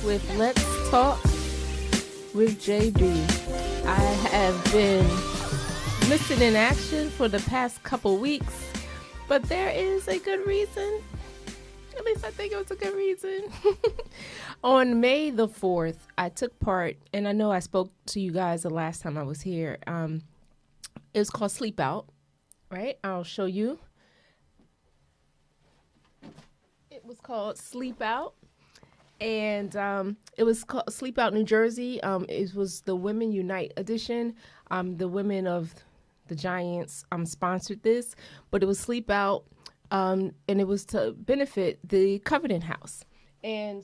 with Let's Talk with JB. I have been missing in action for the past couple weeks, but there is a good reason. At least I think it was a good reason. On May the 4th, I took part, and I know I spoke to you guys the last time I was here. It was called Sleep Out, right? I'll show you. It was called Sleep Out, and it was called Sleep Out New Jersey. It was the Women Unite edition. The women of the Giants sponsored this, but it was Sleep Out, and it was to benefit the Covenant House. And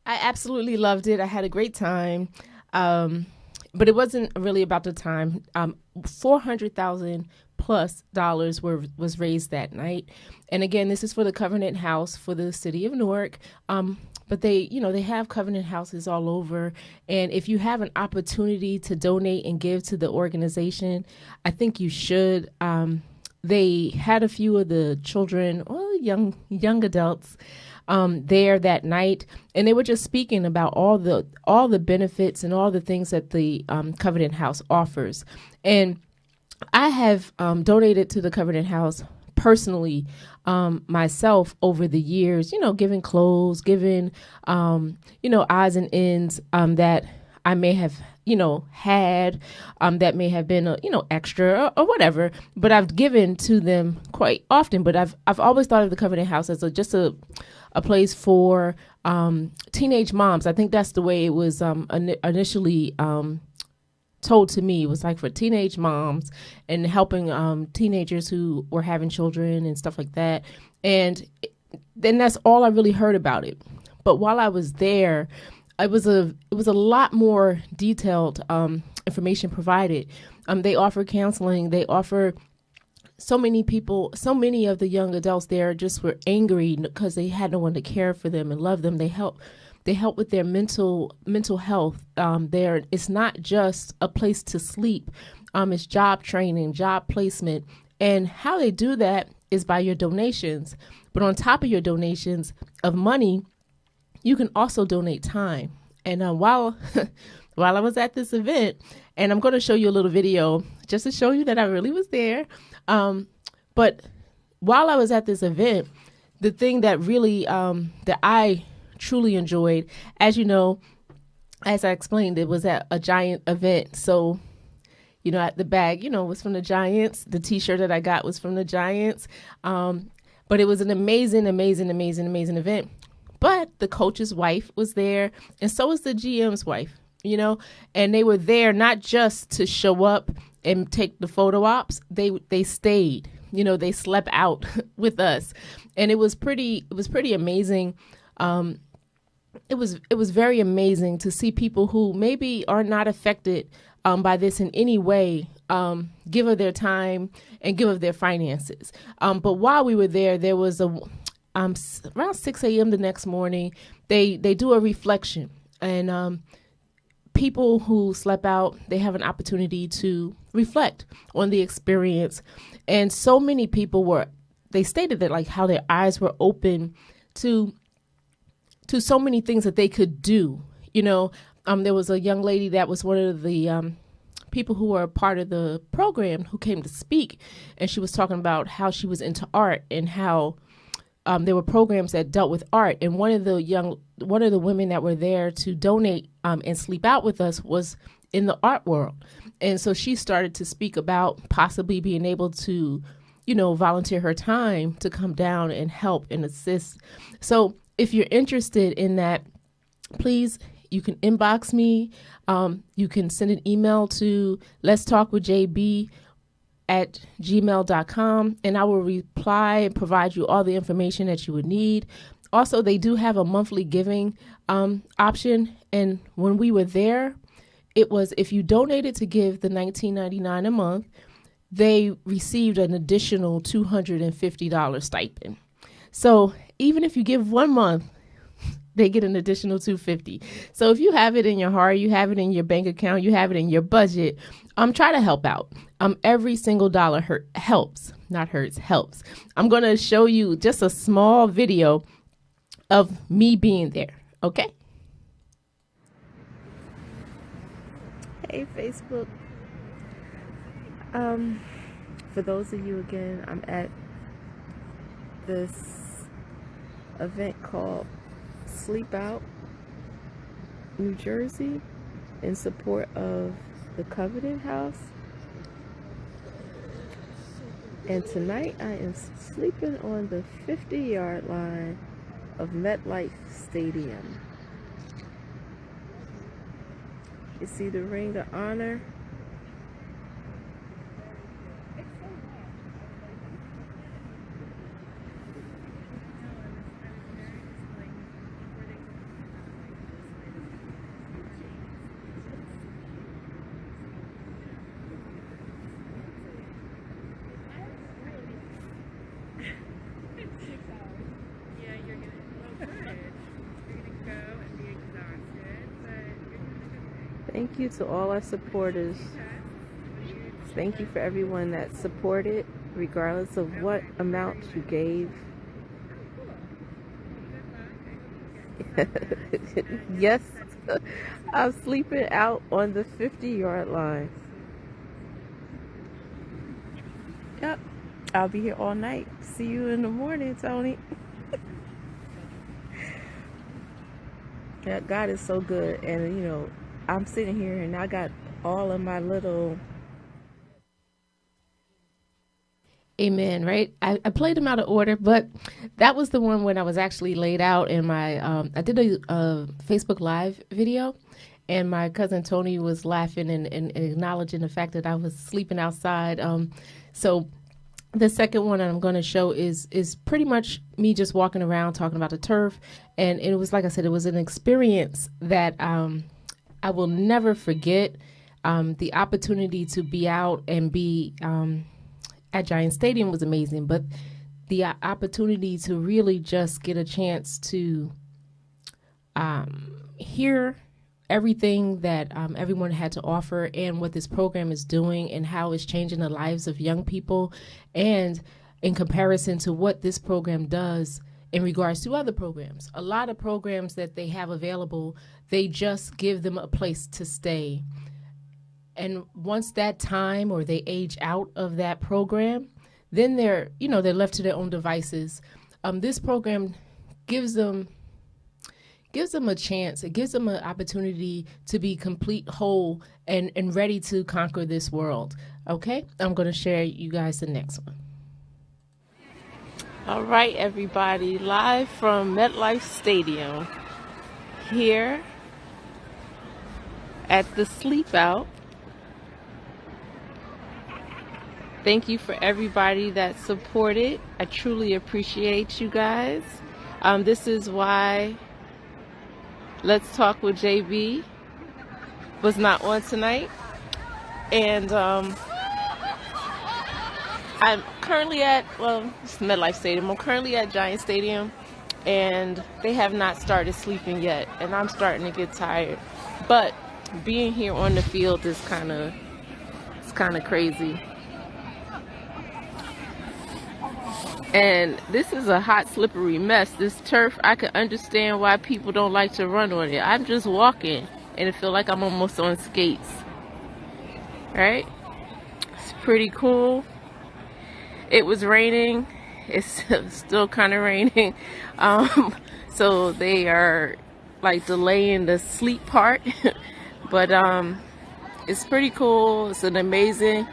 I absolutely loved it. I had a great time, but it wasn't really about the time. $400,000 plus was raised that night. And again, this is for the Covenant House for the city of Newark. But they have Covenant houses all over. And if you have an opportunity to donate and give to the organization, I think you should. They had a few of the children or young adults there that night, and they were just speaking about all the benefits and all the things that the Covenant House offers. And I have donated to the Covenant House personally myself over the years, giving clothes, giving, odds and ends that I may have, had that may have been, extra or whatever. But I've given to them quite often. But I've always thought of the Covenant House as just a place for teenage moms. I think that's the way it was initially told to me. It was like for teenage moms and helping teenagers who were having children and stuff like that. And then that's all I really heard about it. But while I was there, it was a lot more detailed information provided. They offer counseling. They offer so many of the young adults there just were angry because they had no one to care for them and love them. They help with their mental health. It's not just a place to sleep. It's job training, job placement. And how they do that is by your donations. But on top of your donations of money, you can also donate time. And while I was at this event, and I'm going to show you a little video just to show you that I really was there. But while I was at this event, the thing that really that I truly enjoyed, as you know, as I explained, it was at a Giant event. So, at the bag, was from the Giants. The T-shirt that I got was from the Giants. But it was an amazing event. But the coach's wife was there, and so was the GM's wife, and they were there not just to show up and take the photo ops. They stayed, they slept out with us, and it was pretty amazing. It was very amazing to see people who maybe are not affected by this in any way, give of their time and give of their finances. But while we were there was around 6 a.m. the next morning, they do a reflection, and people who slept out, they have an opportunity to reflect on the experience. And so many people they stated that like how their eyes were open to so many things that they could do. There was a young lady that was one of the people who were a part of the program who came to speak, and she was talking about how she was into art and how there were programs that dealt with art. And one of the women that were there to donate and sleep out with us was in the art world. And so she started to speak about possibly being able to, volunteer her time to come down and help and assist. So if you're interested in that, please, you can inbox me. You can send an email to letstalkwithjb@gmail.com, and I will reply and provide you all the information that you would need. Also, they do have a monthly giving option. And when we were there, it was if you donated to give the $19.99 a month, they received an additional $250 stipend. So even if you give 1 month, they get an additional $250. So if you have it in your heart, you have it in your bank account, you have it in your budget, try to help out. Every single dollar helps, not hurts, helps. I'm going to show you just a small video of me being there. Okay. Hey, Facebook. For those of you, again, I'm at this event called Sleep Out New Jersey in support of the Covenant House. And tonight I am sleeping on the 50-yard line of MetLife Stadium. You see the ring of honor. Thank you to all our supporters. Thank you for everyone that supported, regardless of what amount you gave. Yes, I'm sleeping out on the 50-yard line. Yep, I'll be here all night. See you in the morning, Tony. Yeah, God is so good, and you know, I'm sitting here and I got all of my little amen, right? I played them out of order, but that was the one when I was actually laid out in my, I did a Facebook Live video, and my cousin Tony was laughing and acknowledging the fact that I was sleeping outside. So the second one that I'm going to show is pretty much me just walking around talking about the turf. And it was, like I said, it was an experience that I will never forget. The opportunity to be out and be at Giant Stadium was amazing, but the opportunity to really just get a chance to hear everything that everyone had to offer and what this program is doing and how it's changing the lives of young people, and in comparison to what this program does in regards to other programs. A lot of programs that they have available, they just give them a place to stay. And once that time or they age out of that program, then they're left to their own devices. This program gives them a chance. It gives them an opportunity to be complete, whole, and ready to conquer this world. Okay, I'm going to share you guys the next one. All right, everybody, live from MetLife Stadium here at the Sleep Out. Thank you for everybody that supported. I truly appreciate you guys. This is why Let's Talk with JB was not on tonight. And I'm currently at, it's MetLife Stadium. I'm currently at Giant Stadium, and they have not started sleeping yet. And I'm starting to get tired. But being here on the field is kind of crazy. And this is a hot, slippery mess. This turf, I can understand why people don't like to run on it. I'm just walking, and it feels like I'm almost on skates. Right? It's pretty cool. It was raining. It's still kind of raining. So they are like delaying the sleep part. But it's pretty cool. It's an amazing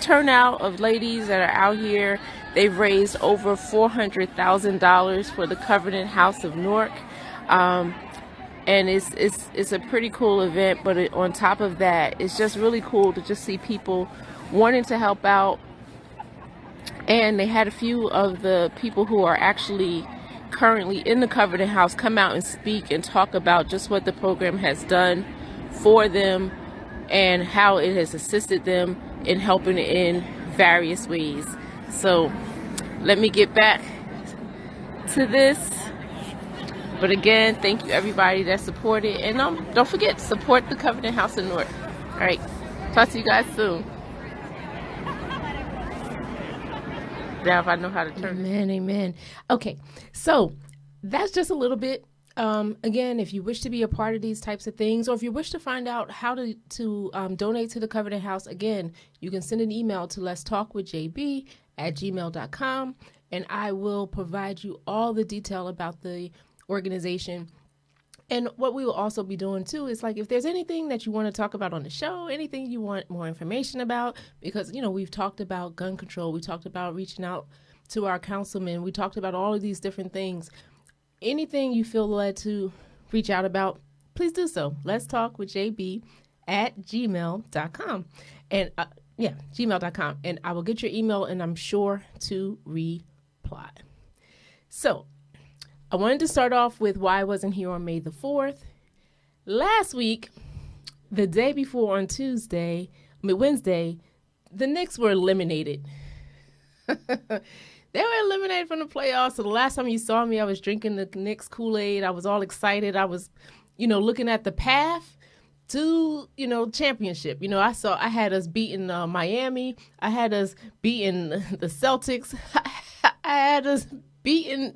turnout of ladies that are out here. They've raised over $400,000 for the Covenant House of Newark, and it's a pretty cool event. But on top of that, it's just really cool to just see people wanting to help out. And they had a few of the people who are actually currently in the Covenant House come out and speak and talk about just what the program has done for them and how it has assisted them in helping in various ways. So let me get back to this. But again, thank you everybody that supported, and don't forget to support the Covenant House of Newark. All right, talk to you guys soon. Now if I know how to turn it. Amen, amen. Okay, so that's just a little bit. Again, if you wish to be a part of these types of things, or if you wish to find out how to donate to the Covenant House, again, you can send an email to letstalkwithjb@gmail.com, and I will provide you all the detail about the organization. And what we will also be doing too is, like, if there's anything that you want to talk about on the show, anything you want more information about, because, you know, we've talked about gun control, we talked about reaching out to our councilmen, we talked about all of these different things. Anything you feel led to reach out about, please do so. Let's talk with JB@gmail.com. And gmail.com. And I will get your email, and I'm sure to reply. So I wanted to start off with why I wasn't here on May the 4th. Last week, the day before on Wednesday, the Knicks were eliminated. They were eliminated from the playoffs. So the last time you saw me, I was drinking the Knicks Kool-Aid. I was all excited. I was, looking at the path to, championship. I had us beating Miami. I had us beating the Celtics. I had us beating,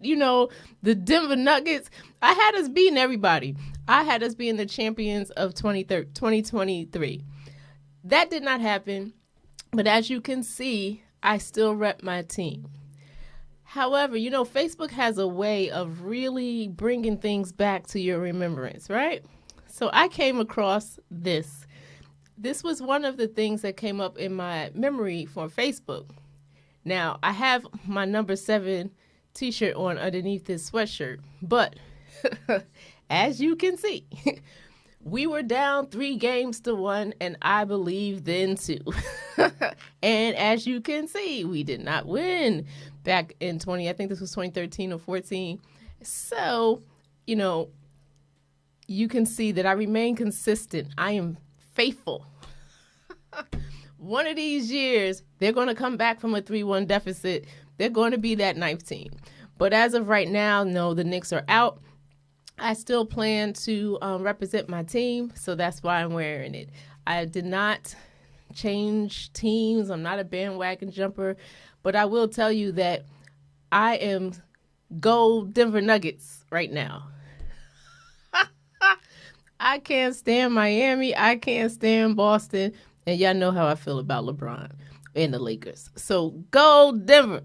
the Denver Nuggets. I had us beating everybody. I had us being the champions of 2023. That did not happen. But as you can see, I still rep my team. However, Facebook has a way of really bringing things back to your remembrance, right? So I came across this. This was one of the things that came up in my memory for Facebook. Now, I have my number 7 t-shirt on underneath this sweatshirt, but as you can see, we were down 3-1, and I believe then too. And as you can see, we did not win back in I think this was 2013 or 14. So, you can see that I remain consistent. I am faithful. One of these years, they're going to come back from a 3-1 deficit. They're going to be that 9th team. But as of right now, no, the Knicks are out. I still plan to represent my team, so that's why I'm wearing it. I did not change teams. I'm not a bandwagon jumper, but I will tell you that I am go Denver Nuggets right now. I can't stand Miami. I can't stand Boston. And y'all know how I feel about LeBron and the Lakers. So go Denver.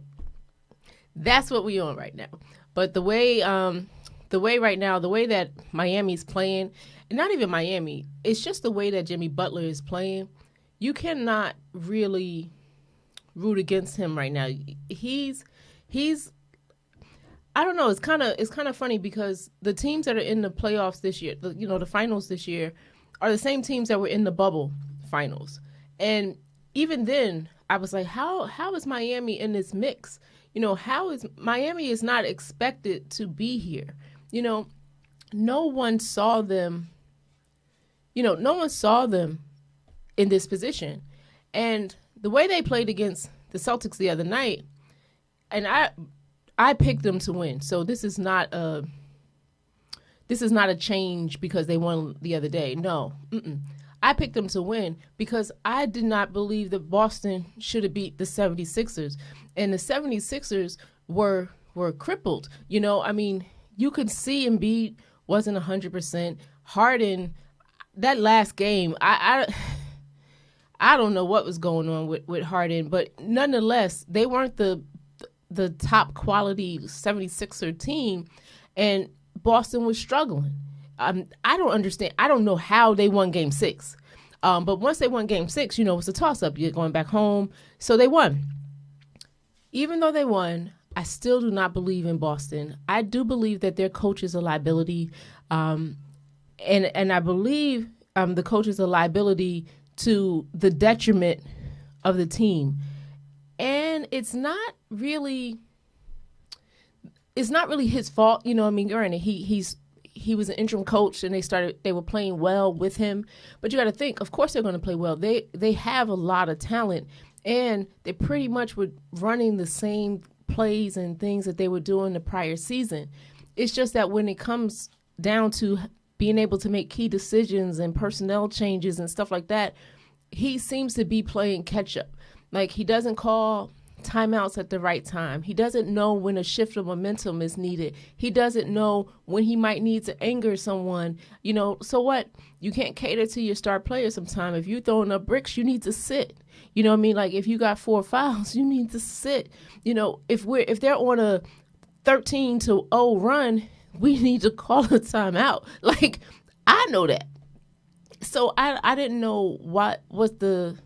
That's what we on right now. But the way right now, the way that Miami's playing, and not even Miami, it's just the way that Jimmy Butler is playing. You cannot really root against him right now. He's I don't know. It's kind of funny because the teams that are in the playoffs this year, the finals this year, are the same teams that were in the bubble finals. And even then, I was like, how is Miami in this mix? How is Miami is not expected to be here? No one saw them. No one saw them in this position. And the way they played against the Celtics the other night, and I picked them to win. So this is not a change because they won the other day. No. I picked them to win because I did not believe that Boston should have beat the 76ers. And the 76ers were crippled. You could see Embiid wasn't 100%. Harden, that last game, I don't know what was going on with Harden, but nonetheless, they weren't the top quality 76er team, and Boston was struggling. I don't understand. I don't know how they won Game 6. But once they won Game 6, it's a toss-up. You're going back home. So they won. Even though they won, I still do not believe in Boston. I do believe that their coach is a liability. And I believe the coach is a liability to the detriment of the team. And it's not really his fault. Granted, he was an interim coach, and they were playing well with him. But you got to think, of course they're going to play well. They have a lot of talent, and they pretty much were running the same plays and things that they were doing the prior season. It's just that when it comes down to being able to make key decisions and personnel changes and stuff like that, he seems to be playing catch up. Like, he doesn't call timeouts at the right time. He doesn't know when a shift of momentum is needed. He doesn't know when he might need to anger someone. So what? You can't cater to your star player sometime. If you're throwing up bricks, you need to sit. You know what I mean? Like if you got 4 fouls, you need to sit. If they're on a 13-0 run, we need to call a timeout. Like I know that. So I didn't know what the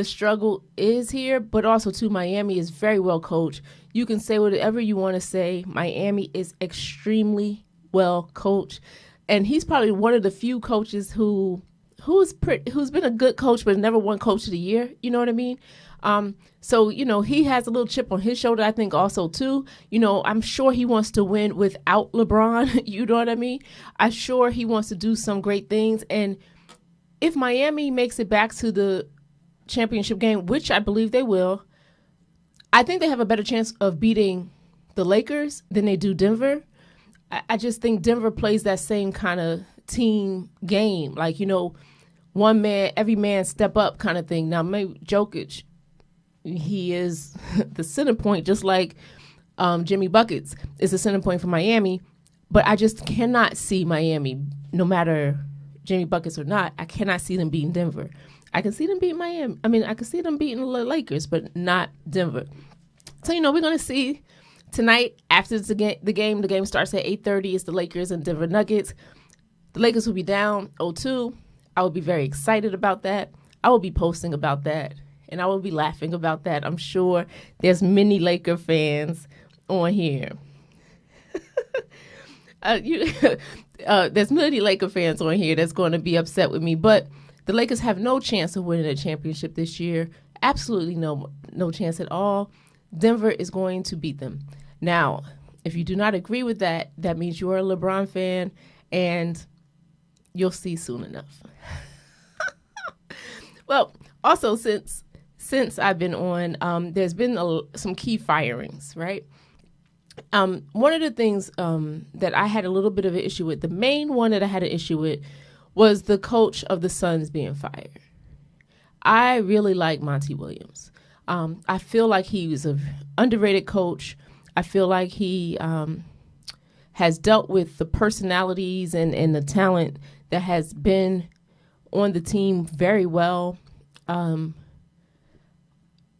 struggle is here, but also too, Miami is very well coached. You can say whatever you want to say. Miami is extremely well coached, and he's probably one of the few coaches who's been a good coach but never won Coach of the Year. You know what I mean? So he has a little chip on his shoulder, I think, also too. I'm sure he wants to win without LeBron. You know what I mean? I'm sure he wants to do some great things, and if Miami makes it back to the championship game, which I believe they will, I think they have a better chance of beating the Lakers than they do Denver. I just think Denver plays that same kind of team game, like, one man, every man step up kind of thing. Now, maybe Jokic, he is the center point, just like Jimmy Buckets is the center point for Miami, but I just cannot see Miami, no matter Jimmy Buckets or not, I cannot see them beating Denver. I can see them beating Miami. I mean, I can see them beating the Lakers, but not Denver. So, we're going to see tonight after the game. The game starts at 8:30. It's the Lakers and Denver Nuggets. The Lakers will be down 0-2. I will be very excited about that. I will be posting about that, and I will be laughing about that. I'm sure there's many Laker fans on here. There's many Laker fans on here that's going to be upset with me, but the Lakers have no chance of winning a championship this year. Absolutely no chance at all. Denver is going to beat them. Now, if you do not agree with that, that means you are a LeBron fan, and you'll see soon enough. Well, also since I've been on, there's been some key firings, right? One of the things that I had a little bit of an issue with, the main one that I had an issue with, was the coach of the Suns being fired. I really like Monty Williams. I feel like he was an underrated coach. I feel like he has dealt with the personalities and the talent that has been on the team very well.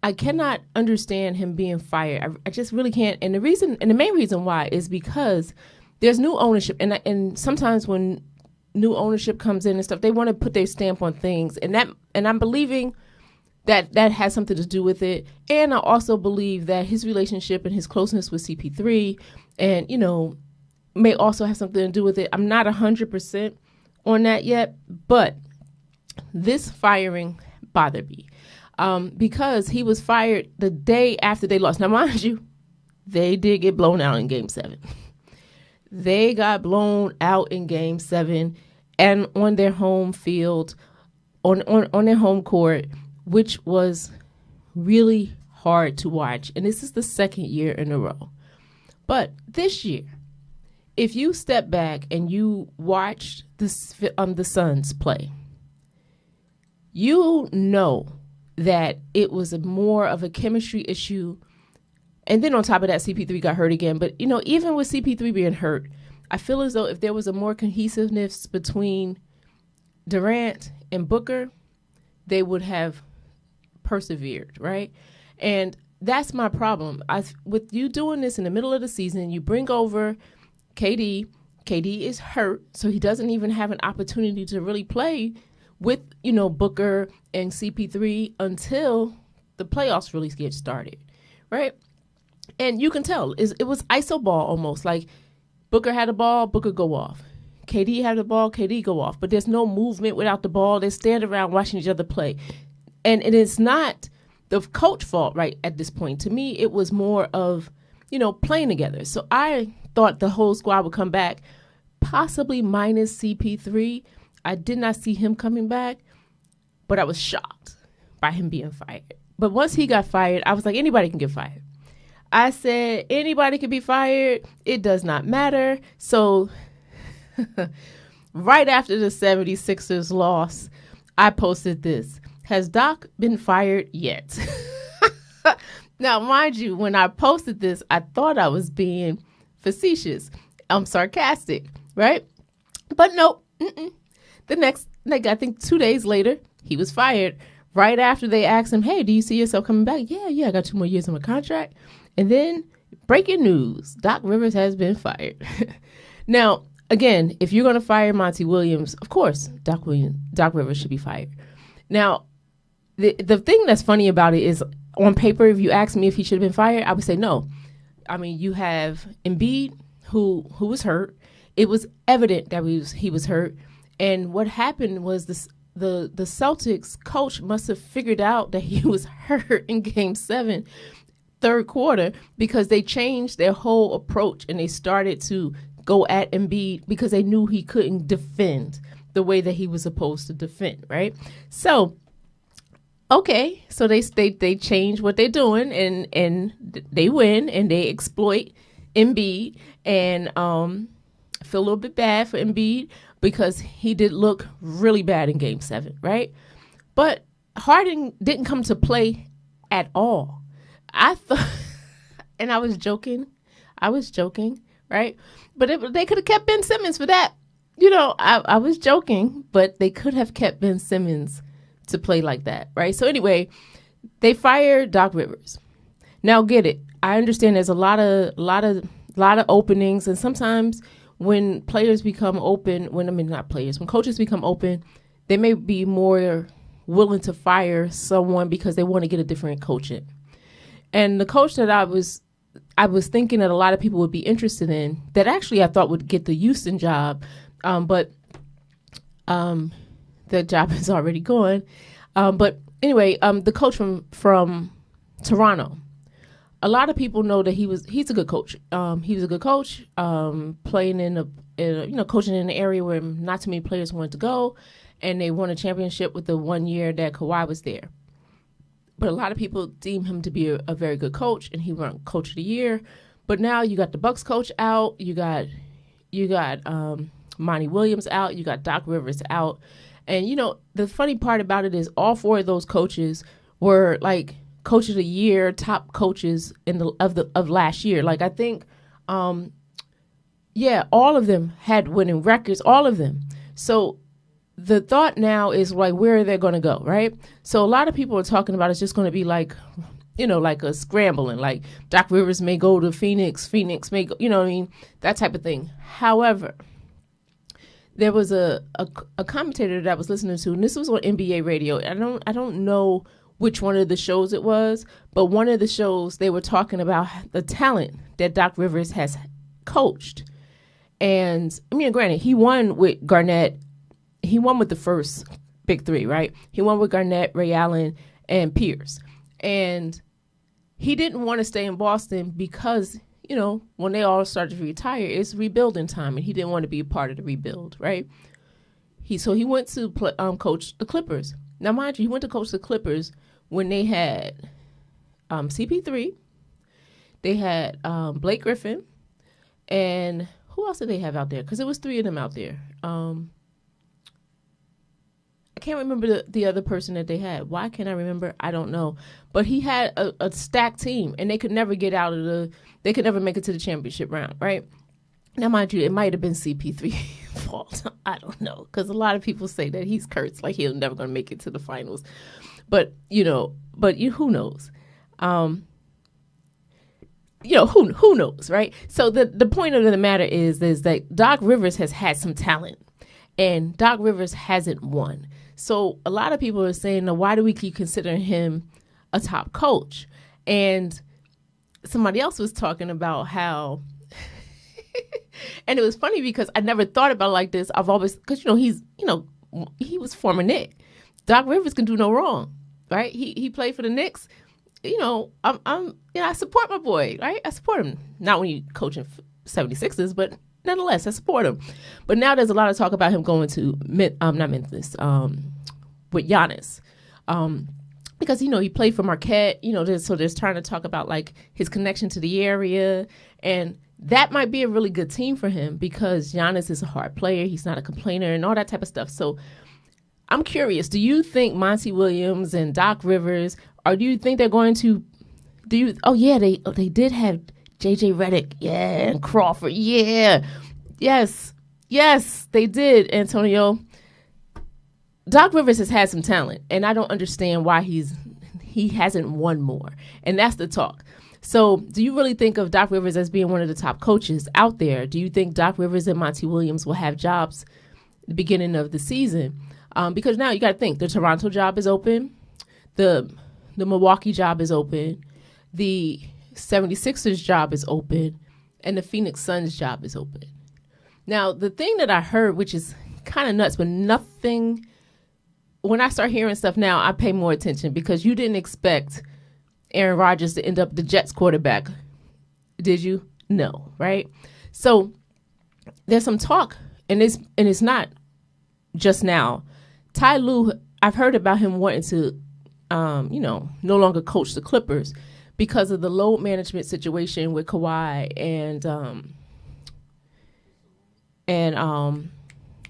I cannot understand him being fired. I just really can't. And the main reason why is because there's new ownership, and sometimes when new ownership comes in and stuff, they want to put their stamp on things, and I'm believing that has something to do with it. And I also believe that his relationship and his closeness with CP3 and may also have something to do with it. I'm not 100% on that yet, but this firing bothered me because he was fired the day after they lost. Now, mind you, they did get blown out in Game 7. They got blown out in Game 7 and on their home field, on their home court, which was really hard to watch. And this is the second year in a row. But this year, if you step back and you watch the Suns play, you know that it was more of a chemistry issue. And then on top of that, CP3 got hurt again. But, even with CP3 being hurt, I feel as though if there was a more cohesiveness between Durant and Booker, they would have persevered, right? And that's my problem. With you doing this in the middle of the season, you bring over KD. KD is hurt, so he doesn't even have an opportunity to really play with, Booker and CP3 until the playoffs really get started, right? And you can tell it was iso ball almost. Like Booker had the ball, Booker go off. KD had the ball, KD go off. But there's no movement without the ball. They stand around watching each other play. And it is not the coach fault, right, at this point. To me, it was more of, playing together. So I thought the whole squad would come back, possibly minus CP3. I did not see him coming back, but I was shocked by him being fired. But once he got fired, I was like, anybody can get fired. I said, anybody can be fired. It does not matter. So right after the 76ers loss, I posted this. Has Doc been fired yet? Now, mind you, when I posted this, I thought I was being facetious. I'm sarcastic, right? But nope. The next, like I think 2 days later, he was fired. Right after they asked him, "Hey, do you see yourself coming back?" Yeah, I got 2 more years on my contract. And then, breaking news: Doc Rivers has been fired. Now, again, if you're going to fire Monty Williams, of course, Doc Rivers should be fired. Now, the thing that's funny about it is, on paper, if you ask me if he should have been fired, I would say no. I mean, you have Embiid, who was hurt. It was evident that he was hurt. And what happened was the Celtics coach must have figured out that he was hurt in Game 7, third quarter, because they changed their whole approach and they started to go at Embiid because they knew he couldn't defend the way that he was supposed to defend, right? So, okay, so they change what they're doing and they win and they exploit Embiid and feel a little bit bad for Embiid because he did look really bad in Game 7, right? But Harden didn't come to play at all. I thought, and I was joking, right? But they could have kept Ben Simmons for that. You know, I was joking, but they could have kept Ben Simmons to play like that, right? So anyway, they fired Doc Rivers. Now get it. I understand there's a lot of openings, and sometimes when players become open, when coaches become open, they may be more willing to fire someone because they want to get a different coach in. And the coach that I was thinking that a lot of people would be interested in, that actually I thought would get the Houston job, but the job is already gone. But anyway, the coach from Toronto. A lot of people know that he's a good coach. He was a good coach, playing coaching in an area where not too many players wanted to go, and they won a championship with the 1 year that Kawhi was there. But a lot of people deem him to be a very good coach, and he won Coach of the Year. But now you got the Bucks coach out, you got Monty Williams out, you got Doc Rivers out, and you know the funny part about it is all 4 of those coaches were like Coach of the Year, top coaches of last year. Like I think, all of them had winning records, all of them. So the thought now is like, where are they going to go, right? So a lot of people are talking about it's just going to be like, like a scrambling. Like Doc Rivers may go to Phoenix may go, what I mean, that type of thing. However, there was a commentator that I was listening to, and this was on NBA radio. I don't know which one of the shows it was, but one of the shows they were talking about the talent that Doc Rivers has coached. And I mean, granted, he won with Garnett. He won with the first big 3, right? He won with Garnett, Ray Allen, and Pierce. And he didn't want to stay in Boston because, when they all started to retire, it's rebuilding time, and he didn't want to be a part of the rebuild, right? So he went to coach the Clippers. Now, mind you, he went to coach the Clippers when they had CP3, they had Blake Griffin, and who else did they have out there? Because it was 3 of them out there. I can't remember the other person that they had. Why can't I remember? I don't know. But he had a stacked team, and they could never get out of they could never make it to the championship round, right? Now, mind you, it might have been CP3's fault. I don't know, because a lot of people say that he's cursed, like he's never going to make it to the finals. But, who knows? Who knows, right? So the point of the matter is that Doc Rivers has had some talent, and Doc Rivers hasn't won. So a lot of people are saying, now, why do we keep considering him a top coach? And somebody else was talking about how, and it was funny because I never thought about it like this. I've always, because, he was former Knick. Doc Rivers can do no wrong, right? He played for the Knicks. I support my boy, right? I support him. Not when you coaching 76ers, but nonetheless, I support him. But now there's a lot of talk about him going to not Memphis, with Giannis, because he played for Marquette. So there's trying to talk about like his connection to the area, and that might be a really good team for him because Giannis is a hard player. He's not a complainer and all that type of stuff. So I'm curious. Do you think Monty Williams and Doc Rivers, or do you think they're going to Do you? Oh yeah, they did have J.J. Redick, yeah, and Crawford, yeah, yes, they did. Antonio, Doc Rivers has had some talent, and I don't understand why he hasn't won more, and that's the talk. So, do you really think of Doc Rivers as being one of the top coaches out there? Do you think Doc Rivers and Monty Williams will have jobs at the beginning of the season? Because now you got to think the Toronto job is open, the Milwaukee job is open, the 76ers job is open, and the Phoenix Suns job is open. Now, the thing that I heard, which is kind of nuts, but nothing, when I start hearing stuff now, I pay more attention because you didn't expect Aaron Rodgers to end up the Jets quarterback. Did you? No, right? So there's some talk, and it's not just now. Ty Lue, I've heard about him wanting to, no longer coach the Clippers because of the load management situation with Kawhi and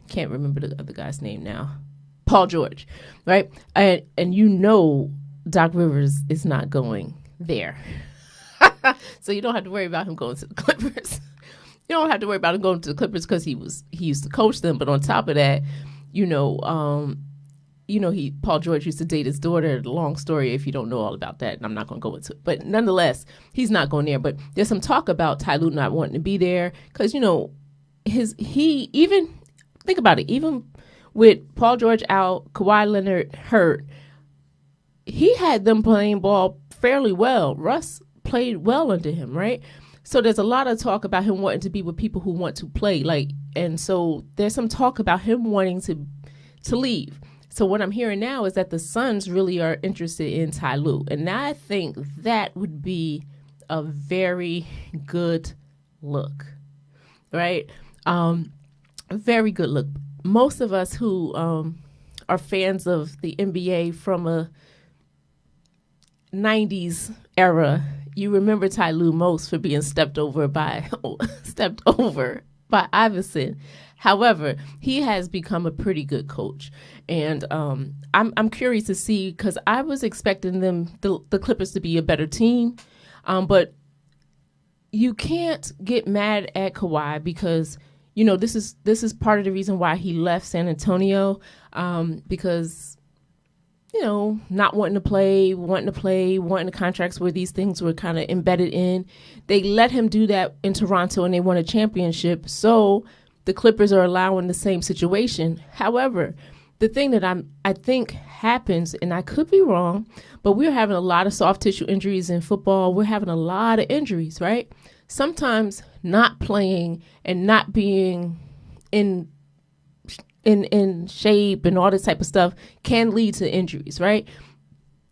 can't remember the other guy's name now, Paul George, right? And Doc Rivers is not going there. So you don't have to worry about him going to the Clippers. You don't have to worry about him going to the Clippers because he used to coach them. But on top of that, Paul George used to date his daughter. Long story if you don't know all about that, and I'm not going to go into it. But nonetheless, he's not going there. But there's some talk about Ty Lue not wanting to be there because, think about it, even with Paul George out, Kawhi Leonard hurt, he had them playing ball fairly well. Russ played well under him, right? So there's a lot of talk about him wanting to be with people who want to play, and so there's some talk about him wanting to leave. So what I'm hearing now is that the Suns really are interested in Ty Lue, and I think that would be a very good look, right? A very good look. Most of us who are fans of the NBA from a 90s era, you remember Ty Lue most for being stepped over by Iverson. However, he has become a pretty good coach, and I'm curious to see because I was expecting the Clippers to be a better team, but you can't get mad at Kawhi because this is part of the reason why he left San Antonio, because not wanting to play, wanting the contracts where these things were kind of embedded in. They let him do that in Toronto and they won a championship. So the Clippers are allowing the same situation. However, the thing that I think happens, and I could be wrong, but we're having a lot of soft tissue injuries in football. We're having a lot of injuries, right? Sometimes not playing and not being in shape and all this type of stuff can lead to injuries, right?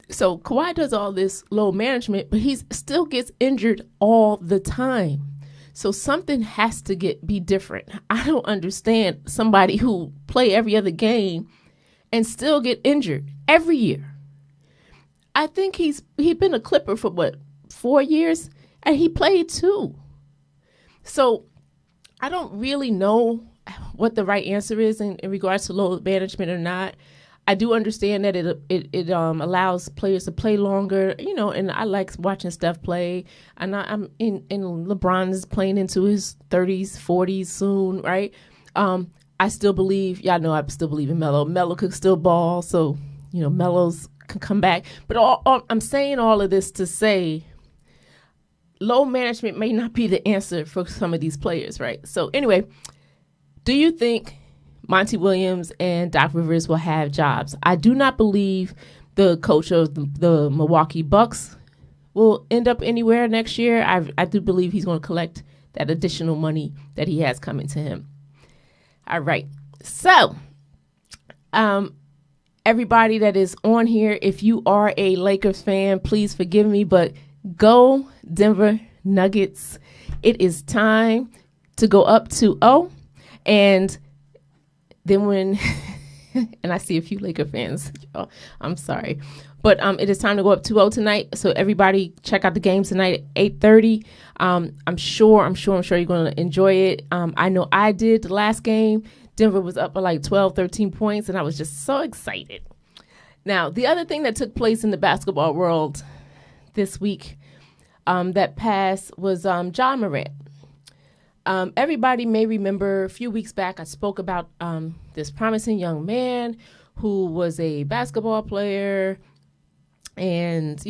So Kawhi does all this load management, but he still gets injured all the time. So something has to be different. I don't understand somebody who play every other game and still get injured every year. I think he's been a Clipper for 4 years, and he played 2. So I don't really know what the right answer is in regards to load management or not. I do understand that it allows players to play longer, and I like watching Steph play. And I'm in LeBron is playing into his 30s, 40s soon, right? I still believe, I still believe in Melo. Melo could still ball, so Melo's can come back. But I'm saying all of this to say, load management may not be the answer for some of these players, right? So anyway, do you think Monty Williams and Doc Rivers will have jobs? I do not believe the coach of the Milwaukee Bucks will end up anywhere next year. I do believe he's going to collect that additional money that he has coming to him. All right. So, everybody that is on here, if you are a Lakers fan, please forgive me, but go Denver Nuggets. It is time to go up 2-0. And then when, and I see a few Laker fans, y'all, I'm sorry, but it is time to go up 2-0 tonight. So everybody check out the game tonight at 8:30. I'm sure you're going to enjoy it. I know I did the last game. Denver was up by like 12, 13 points, and I was just so excited. Now, the other thing that took place in the basketball world this week that passed was John Morant. Everybody may remember a few weeks back I spoke about this promising young man who was a basketball player, and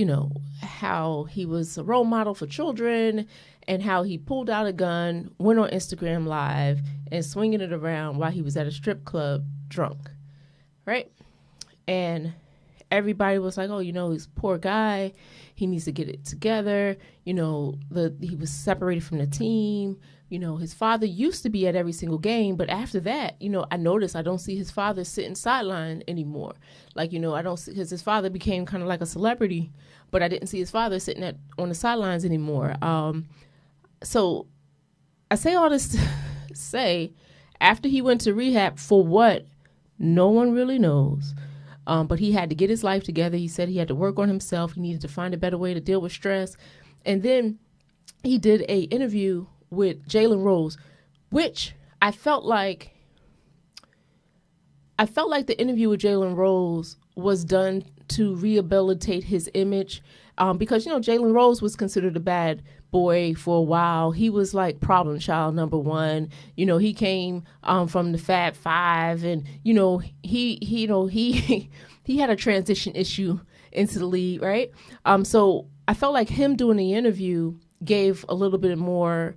how he was a role model for children, and how he pulled out a gun, went on Instagram Live, and swinging it around while he was at a strip club drunk, right? And everybody was like, oh, he's a poor guy. He needs to get it together. He was separated from the team. His father used to be at every single game, but after that, I noticed I don't see his father sitting sideline anymore. Like, I don't see, because his father became kind of like a celebrity, but I didn't see his father sitting on the sidelines anymore. So I say all this to say, after he went to rehab for what, no one really knows. But he had to get his life together. He said he had to work on himself. He needed to find a better way to deal with stress. And then he did a interview with Jalen Rose, which I felt like the interview with Jalen Rose was done to rehabilitate his image, because Jalen Rose was considered a bad boy for a while. He was like problem child number one. He came from the Fab Five, and he had a transition issue into the league, right? So I felt like him doing the interview gave a little bit more,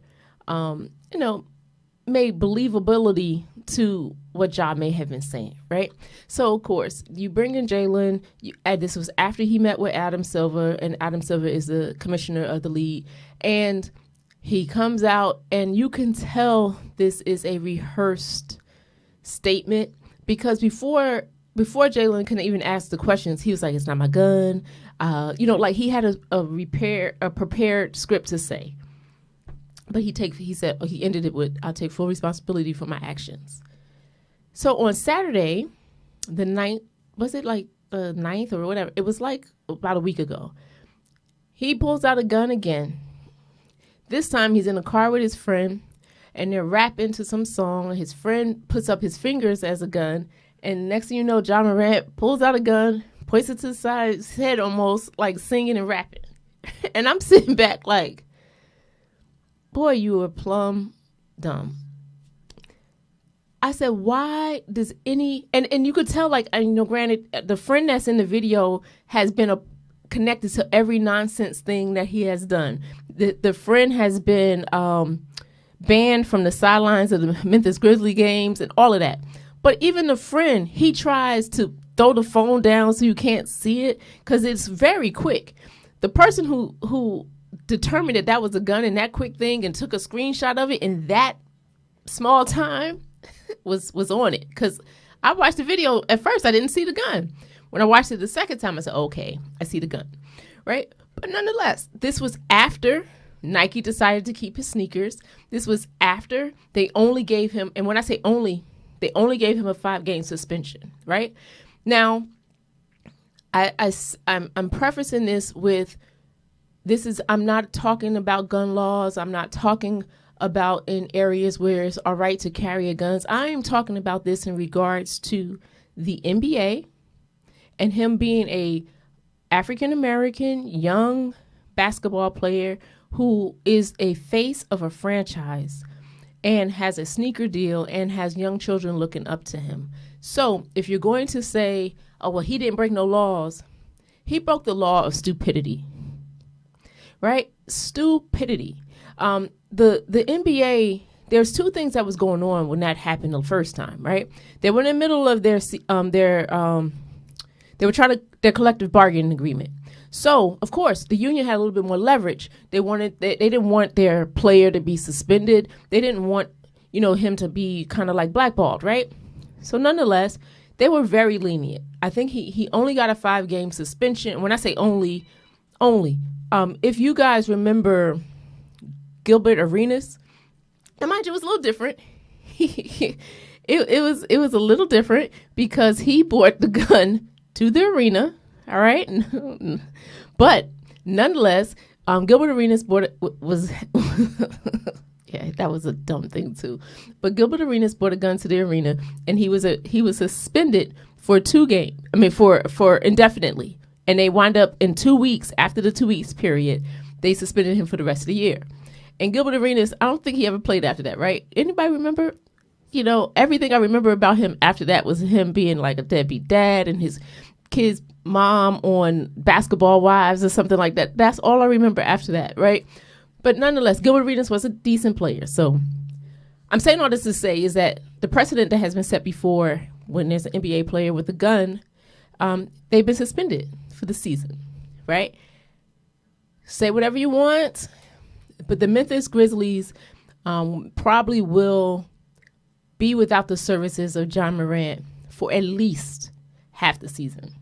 made believability to what Ja may have been saying, right? So, of course, you bring in Jalen. This was after he met with Adam Silver, and Adam Silver is the commissioner of the league. And he comes out, and you can tell this is a rehearsed statement, because before Jalen can even ask the questions, he was like, "It's not my gun." Like he had a prepared script to say. But he ended it with, "I'll take full responsibility for my actions." So on Saturday, the 9th, was it like the 9th or whatever? It was like about a week ago. He pulls out a gun again. This time he's in a car with his friend, and they're rapping to some song. His friend puts up his fingers as a gun, and next thing you know, John Morant pulls out a gun, points it to the side of his head almost, like singing and rapping. And I'm sitting back like, boy, you were plumb dumb. I said, why does and you could tell, like, granted, the friend that's in the video has been connected to every nonsense thing that he has done. The friend has been banned from the sidelines of the Memphis Grizzlies games and all of that. But even the friend, he tries to throw the phone down so you can't see it, because it's very quick. The person who determined that was a gun in that quick thing and took a screenshot of it in that small time was on it, because I watched the video. At first I didn't see the gun. When I watched it the second time, I said, okay, I see the gun, right? But nonetheless, this was after Nike decided to keep his sneakers. This was after they only gave him, and when I say only, they only gave him a 5-game suspension, right? Now, I'm prefacing this with, I'm not talking about gun laws. I'm not talking about in areas where it's all right to carry guns. I am talking about this in regards to the NBA and him being a African-American young basketball player who is a face of a franchise and has a sneaker deal and has young children looking up to him. So if you're going to say, oh, well, he didn't break no laws, he broke the law of stupidity, right? Stupidity. The NBA, there's two things that was going on when that happened the first time, right? They were in the middle of their collective bargaining agreement. So, of course, the union had a little bit more leverage. They didn't want their player to be suspended. They didn't want, him to be kind of like blackballed, right? So, nonetheless, they were very lenient. I think he only got a 5-game suspension. When I say only, if you guys remember Gilbert Arenas, and mind you, it was a little different. It was a little different because he brought the gun to the arena. All right. But nonetheless, Gilbert Arenas was yeah, that was a dumb thing too. But Gilbert Arenas brought a gun to the arena, and he was suspended for 2 games. I mean, for indefinitely. And they wind up in 2 weeks, after the 2 weeks period, they suspended him for the rest of the year. And Gilbert Arenas, I don't think he ever played after that, right? Anybody remember? You know, everything I remember about him after that was him being like a deadbeat dad and his kid's mom on Basketball Wives or something like that. That's all I remember after that, right? But nonetheless, Gilbert Arenas was a decent player. So I'm saying all this to say is that the precedent that has been set before when there's an NBA player with a gun, they've been suspended for the season, right? Say whatever you want, but the Memphis Grizzlies probably will be without the services of Ja Morant for at least half the season.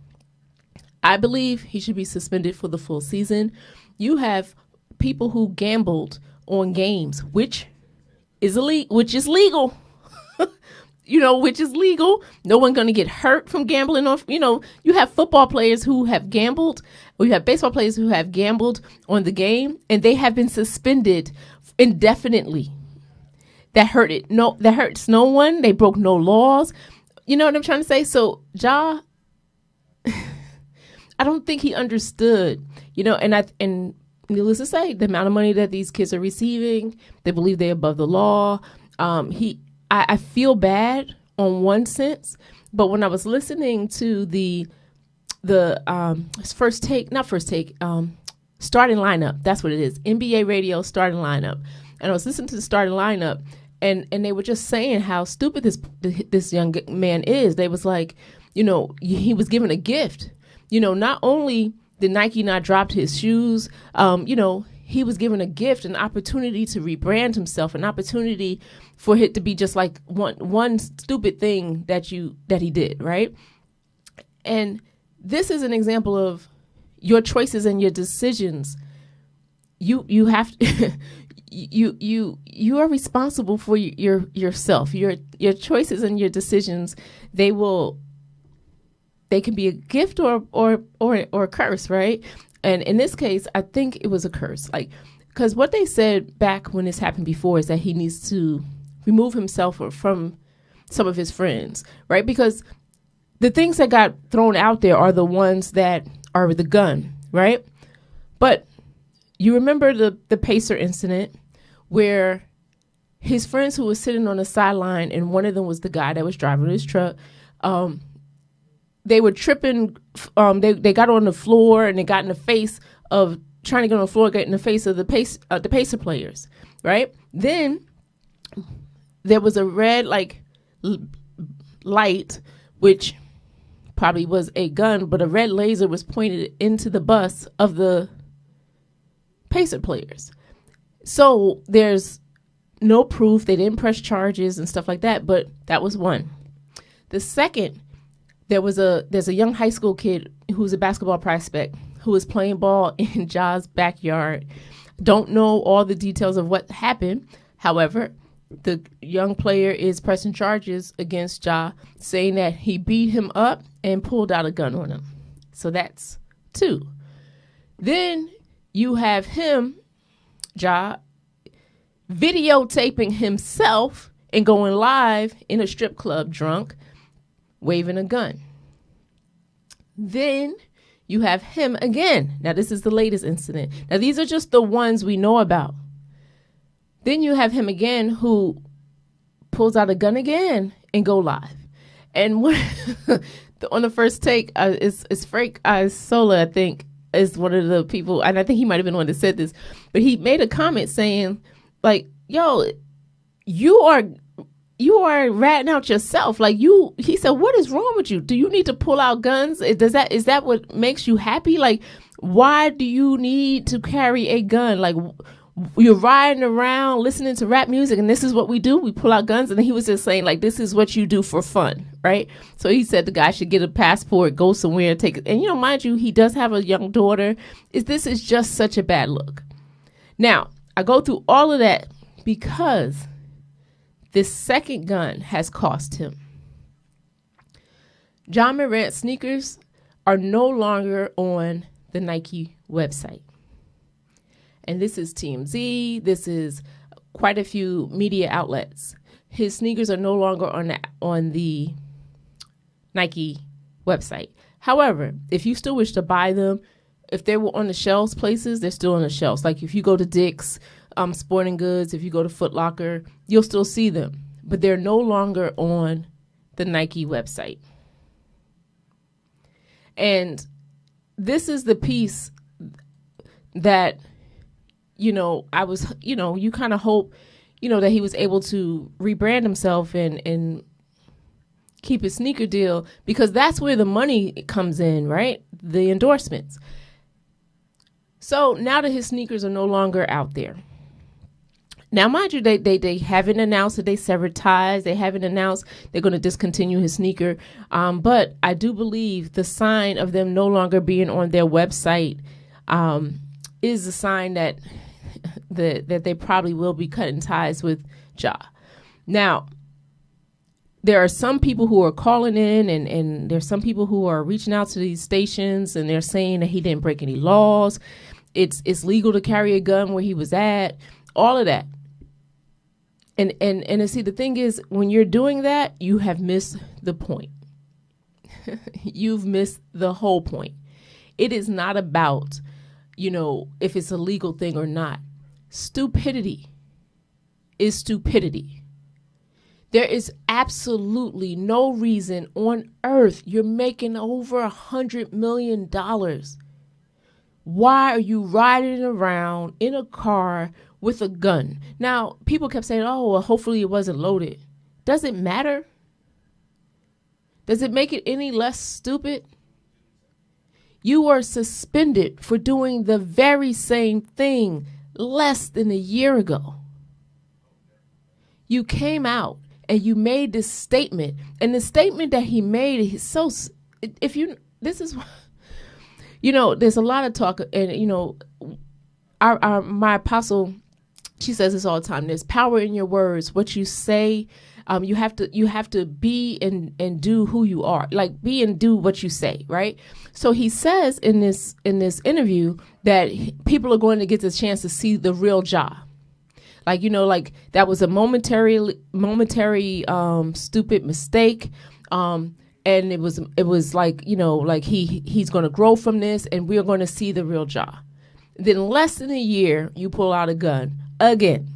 I believe he should be suspended for the full season. You have people who gambled on games, which is legal. Which is legal. No one's going to get hurt from gambling on, you have football players who have gambled, or you have baseball players who have gambled on the game, and they have been suspended indefinitely. That hurts no one. They broke no laws. You know what I'm trying to say? So Ja, I don't think he understood, and needless to say, the amount of money that these kids are receiving, they believe they're above the law. I feel bad on one sense, but when I was listening to the starting lineup, that's what it is, NBA radio starting lineup, and I was listening to the starting lineup, and they were just saying how stupid this young man is. They was like, he was given a gift. Not only did Nike not drop his shoes, he was given a gift, an opportunity to rebrand himself, an opportunity for it to be just like one stupid thing that he did, right? And this is an example of your choices and your decisions. You have to, you are responsible for yourself. Your choices and your decisions, they can be a gift or a curse, right? And in this case, I think it was a curse. Because what they said back when this happened before is that he needs to remove himself from some of his friends, right? Because the things that got thrown out there are the ones that are the gun, right? But you remember the Pacer incident where his friends who were sitting on the sideline, and one of them was the guy that was driving his truck, they were tripping. They got on the floor and they got in the face of trying to get on the floor, get in the face of the Pacer players, right? Then there was a red light, which probably was a gun, but a red laser was pointed into the bus of the Pacer players. So there's no proof. They didn't press charges and stuff like that, but that was one. The second, there's a young high school kid who's a basketball prospect who was playing ball in Ja's backyard. Don't know all the details of what happened. However, the young player is pressing charges against Ja, saying that he beat him up and pulled out a gun on him. So that's two. Then you have him, Ja, videotaping himself and going live in a strip club drunk, waving a gun. Then you have him again. Now, this is the latest incident. Now, these are just the ones we know about. Then you have him again who pulls out a gun again and go live. And on the first take, it's Frank Sola, I think, is one of the people, and I think he might have been the one that said this, but he made a comment saying, yo, you are ratting out yourself. He said, what is wrong with you? Do you need to pull out guns? Is that what makes you happy? Why do you need to carry a gun? You're riding around listening to rap music, and this is what we do. We pull out guns. And then he was just saying, this is what you do for fun, right? So he said the guy should get a passport, go somewhere, take it. And, mind you, he does have a young daughter. This is just such a bad look. Now, I go through all of that because this second gun has cost him. Ja Morant sneakers are no longer on the Nike website. And this is TMZ. This is quite a few media outlets. His sneakers are no longer on the Nike website. However, if you still wish to buy them, if they were on the shelves places, they're still on the shelves. Like if you go to Dick's Sporting Goods, if you go to Foot Locker, you'll still see them. But they're no longer on the Nike website. And this is the piece that, I was, you kind of hope, that he was able to rebrand himself and keep his sneaker deal, because that's where the money comes in, right? The endorsements. So now that his sneakers are no longer out there. Now, mind you, they haven't announced that they severed ties. They haven't announced they're going to discontinue his sneaker. But I do believe the sign of them no longer being on their website is a sign that they probably will be cutting ties with Ja. Now, there are some people who are calling in and there's some people who are reaching out to these stations and they're saying that he didn't break any laws. It's legal to carry a gun where he was at, all of that. And see, the thing is, when you're doing that, you have missed the point. You've missed the whole point. It is not about, if it's a legal thing or not. Stupidity is stupidity. There is absolutely no reason on earth you're making over $100 million. Why are you riding around in a car with a gun? Now, people kept saying, oh, well, hopefully it wasn't loaded. Does it matter? Does it make it any less stupid? You were suspended for doing the very same thing less than a year ago. You came out and you made this statement, and the statement that he made is so, there's a lot of talk, and, my apostle, she says this all the time. There's power in your words. What you say, you have to be and do who you are. Like, be and do what you say, right? So he says in this interview that people are going to get the chance to see the real Ja. Like, that was a momentary stupid mistake. And it was like, he's going to grow from this and we're going to see the real Ja. Then less than a year, you pull out a gun again.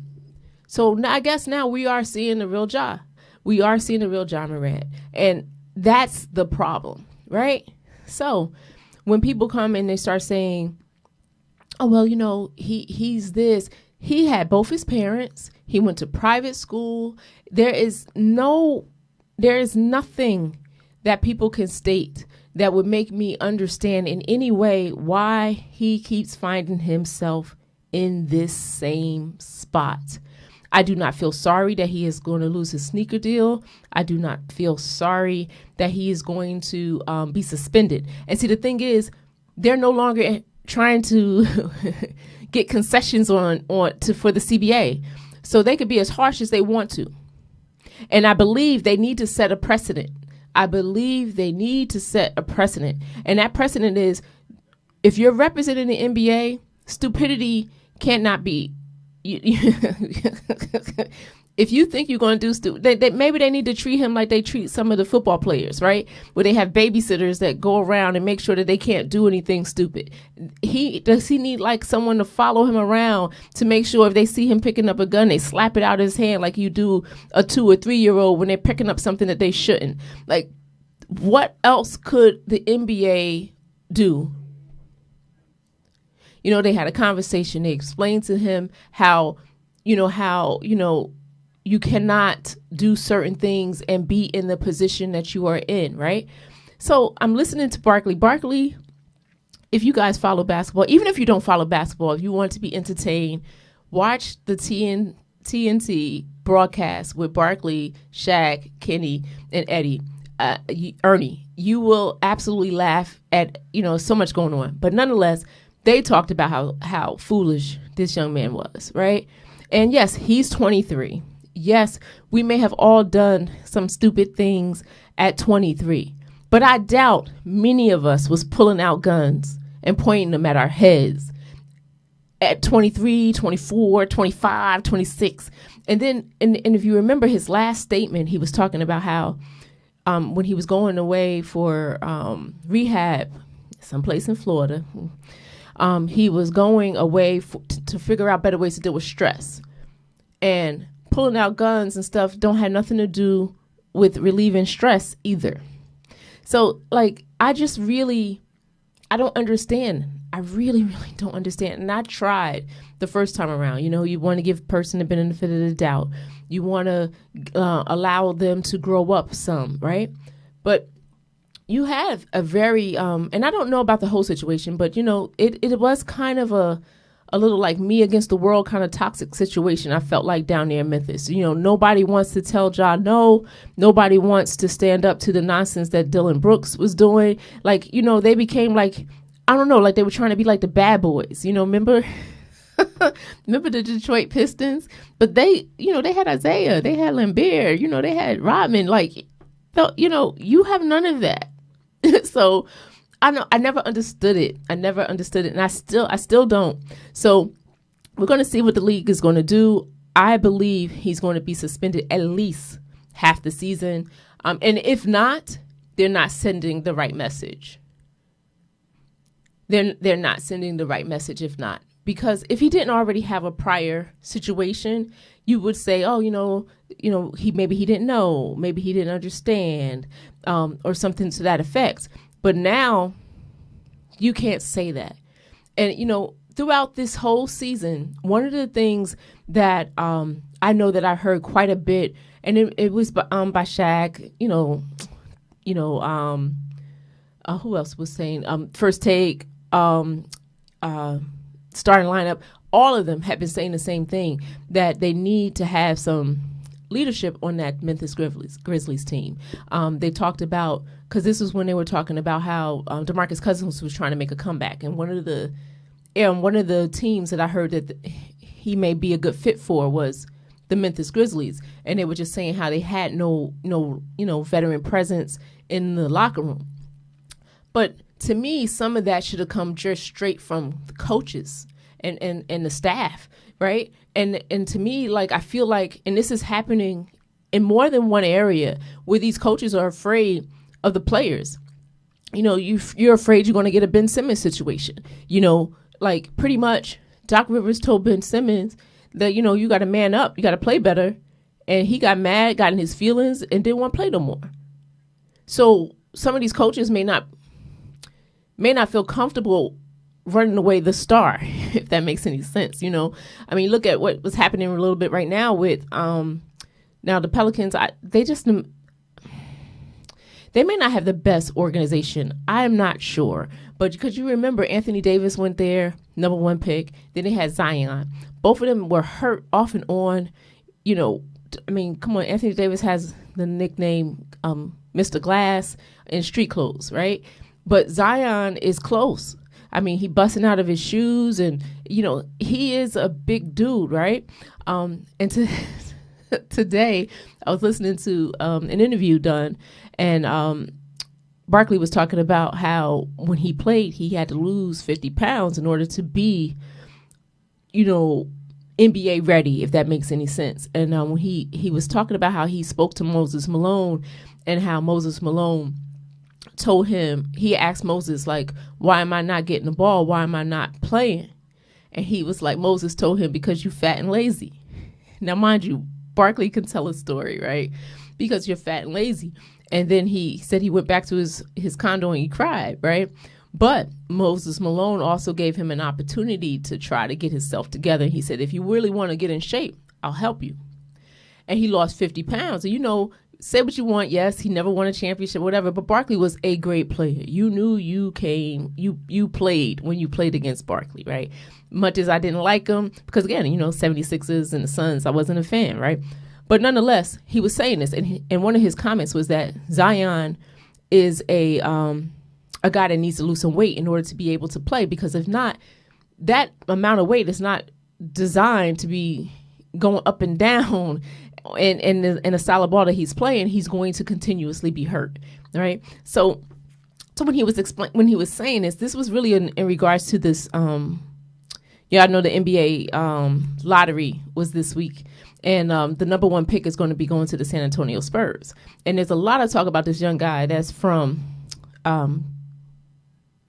So I guess now we are seeing the real Ja. We are seeing the real Ja Morant. And that's the problem, right? So when people come and they start saying, oh, well, he's this. He had both his parents. He went to private school. There is nothing that people can state that would make me understand in any way why he keeps finding himself in this same spot. I do not feel sorry that he is going to lose his sneaker deal. I do not feel sorry that he is going to be suspended. And see, the thing is, they're no longer trying to get concessions for the CBA. So they could be as harsh as they want to. And I believe they need to set a precedent. And that precedent is, if you're representing the NBA, stupidity cannot be. If you think you're going to do stupid, maybe they need to treat him like they treat some of the football players, right? Where they have babysitters that go around and make sure that they can't do anything stupid. Does he need like someone to follow him around to make sure if they see him picking up a gun, they slap it out of his hand like you do a 2 or 3 year old when they're picking up something that they shouldn't? Like, what else could the NBA do? They had a conversation. They explained to him how you cannot do certain things and be in the position that you are in, right? So I'm listening to Barkley. Barkley, if you guys follow basketball, even if you don't follow basketball, if you want to be entertained, watch the TNT broadcast with Barkley, Shaq, Kenny, and Ernie. You will absolutely laugh at, so much going on. But nonetheless, they talked about how foolish this young man was, right? And yes, he's 23. Yes, we may have all done some stupid things at 23, but I doubt many of us was pulling out guns and pointing them at our heads at 23, 24, 25, 26. And then, and if you remember his last statement, he was talking about how when he was going away for rehab, someplace in Florida. He was going away to figure out better ways to deal with stress. And pulling out guns and stuff don't have nothing to do with relieving stress either. So, like, I don't understand. I really, really don't understand. And I tried the first time around. You know, you want to give a person the benefit of the doubt. You want to allow them to grow up some, right? But you have a very, and I don't know about the whole situation, but, you know, it was kind of a little like me against the world kind of toxic situation, I felt like, down there in Memphis. You know, nobody wants to tell Ja no. Nobody wants to stand up to the nonsense that Dylan Brooks was doing. Like, you know, they became like, I don't know, like they were trying to be like the bad boys. You know, remember the Detroit Pistons? But they, you know, they had Isaiah, they had Lambert, you know, they had Rodman. Like, you know, you have none of that. So I never understood it. And I still don't. So we're going to see what the league is going to do. I believe he's going to be suspended at least half the season. And if not, they're not sending the right message. They're not sending the right message if not. Because if he didn't already have a prior situation, you would say, oh, you know, maybe he didn't know, maybe he didn't understand, or something to that effect. But now you can't say that. And, you know, throughout this whole season, one of the things that I know that I heard quite a bit, and it was by Shaq, who else was saying, First Take, starting lineup, all of them have been saying the same thing, that they need to have some leadership on that Memphis Grizzlies team. They talked about, because this was when they were talking about how DeMarcus Cousins was trying to make a comeback, and one of the teams that I heard that he may be a good fit for was the Memphis Grizzlies, and they were just saying how they had no veteran presence in the locker room. But to me, some of that should have come just straight from the coaches and the staff, right? And to me, like, I feel like, and this is happening in more than one area, where these coaches are afraid of the players. You know, you're afraid you're going to get a Ben Simmons situation. You know, like, pretty much Doc Rivers told Ben Simmons that, you know, you got to man up, you got to play better. And he got mad, got in his feelings, and didn't want to play no more. So some of these coaches may not feel comfortable running away the star, if that makes any sense. You know, I mean, look at what was happening a little bit right now with now the Pelicans. They may not have the best organization. I'm not sure. But because you remember, Anthony Davis went there, number 1 pick. Then they had Zion. Both of them were hurt off and on. You know, I mean, come on. Anthony Davis has the nickname Mr. Glass in street clothes, right? But Zion is close. I mean, he busting out of his shoes, and, you know, he is a big dude, right? Today, I was listening to an interview done, and Barkley was talking about how when he played, he had to lose 50 pounds in order to be, you know, NBA ready, if that makes any sense. And when he was talking about how he spoke to Moses Malone, and how Moses Malone told him, he asked Moses, like, why am I not getting the ball? Why am I not playing? And he was like, Moses told him, because you fat and lazy. Now, mind you, Barkley can tell a story, right? Because you're fat and lazy. And then he said he went back to his condo and he cried, right? But Moses Malone also gave him an opportunity to try to get himself together. He said, if you really want to get in shape, I'll help you. And he lost 50 pounds. And, you know, say what you want. Yes, he never won a championship, whatever. But Barkley was a great player. You knew you played when you played against Barkley, right? Much as I didn't like him, because, again, you know, 76ers and the Suns, I wasn't a fan, right? But nonetheless, he was saying this. And one of his comments was that Zion is a guy that needs to lose some weight in order to be able to play. Because if not, that amount of weight is not designed to be going up and down in a style of ball that he's playing. He's going to continuously be hurt, right? So when he was saying this was really in regards to this. I know the NBA lottery was this week, and the number 1 pick is going to be going to the San Antonio Spurs. And there's a lot of talk about this young guy that's from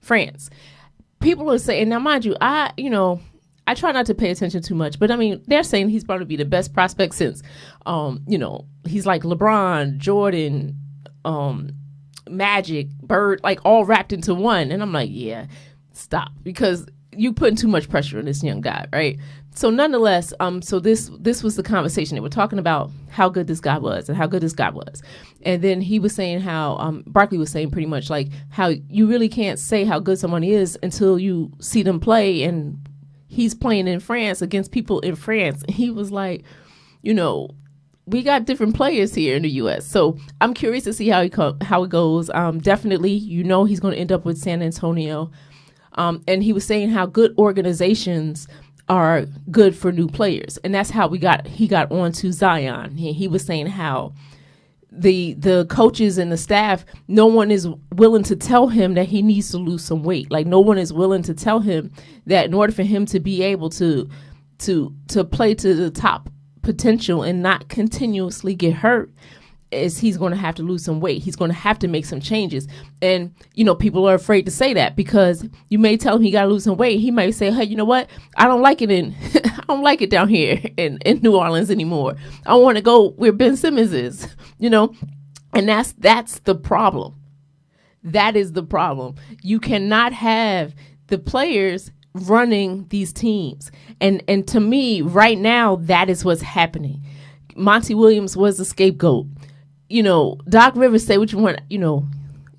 France. People are saying, now mind you, I try not to pay attention too much, but I mean, they're saying he's probably be the best prospect since, he's like LeBron, Jordan, Magic, Bird, like all wrapped into one. And I'm like, yeah, stop, because you putting too much pressure on this young guy, right? So nonetheless, so this was the conversation. They were talking about how good this guy was and how good this guy was. And then he was saying how, Barkley was saying pretty much like how you really can't say how good someone is until you see them play, and he's playing in France against people in France. He was like, we got different players here in the U.S. So I'm curious to see how it goes. Definitely, he's going to end up with San Antonio. And he was saying how good organizations are good for new players. And that's how he got on to Zion. He was saying how the coaches and the staff, no one is willing to tell him that he needs to lose some weight. Like no one is willing to tell him that in order for him to be able to play to the top potential and not continuously get hurt, is he's going to have to lose some weight. He's going to have to make some changes. And, people are afraid to say that because you may tell him he got to lose some weight. He might say, hey, you know what? I don't like it I don't like it down here in New Orleans anymore. I want to go where Ben Simmons is, and that's the problem. That is the problem. You cannot have the players running these teams. And to me, right now, that is what's happening. Monty Williams was the scapegoat. Doc Rivers, say what you want,